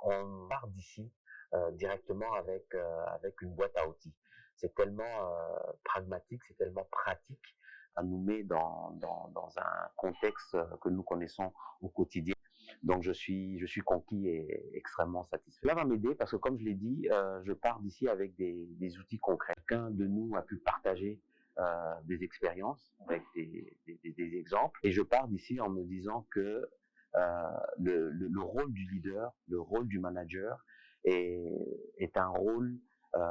on part d'ici directement avec une boîte à outils. C'est tellement pragmatique, c'est tellement pratique, ça nous met dans un contexte que nous connaissons au quotidien. Donc je suis conquis et extrêmement satisfait. Cela va m'aider parce que comme je l'ai dit, je pars d'ici avec des outils concrets. Chacun de nous a pu partager des expériences avec des exemples. Et je pars d'ici en me disant que le rôle du leader, le rôle du manager est un rôle euh,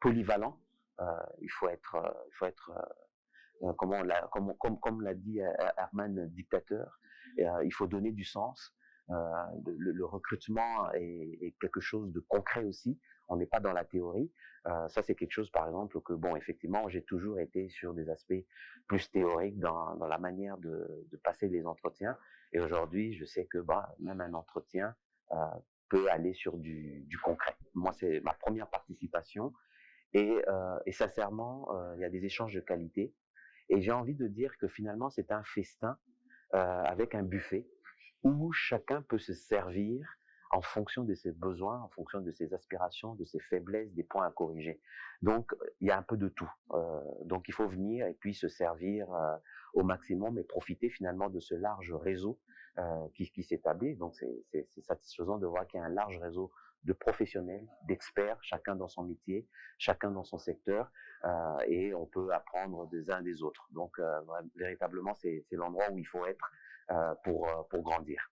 polyvalent. Il faut être comme l'a dit Herman Dictateur, il faut donner du sens. Le recrutement est quelque chose de concret aussi. On n'est pas dans la théorie. Ça, c'est quelque chose, par exemple, que, bon, effectivement, j'ai toujours été sur des aspects plus théoriques dans la manière de passer les entretiens. Et aujourd'hui, je sais que même un entretien euh, peut aller sur du concret. Moi, c'est ma première participation. Et sincèrement, il y a des échanges de qualité. Et j'ai envie de dire que finalement, c'est un festin avec un buffet où chacun peut se servir en fonction de ses besoins, en fonction de ses aspirations, de ses faiblesses, des points à corriger. Donc, il y a un peu de tout. Donc, il faut venir et puis se servir au maximum et profiter finalement de ce large réseau qui s'établit. Donc, c'est satisfaisant de voir qu'il y a un large réseau de professionnels, d'experts, chacun dans son métier, chacun dans son secteur, et on peut apprendre des uns des autres. Donc, véritablement, c'est l'endroit où il faut être pour grandir.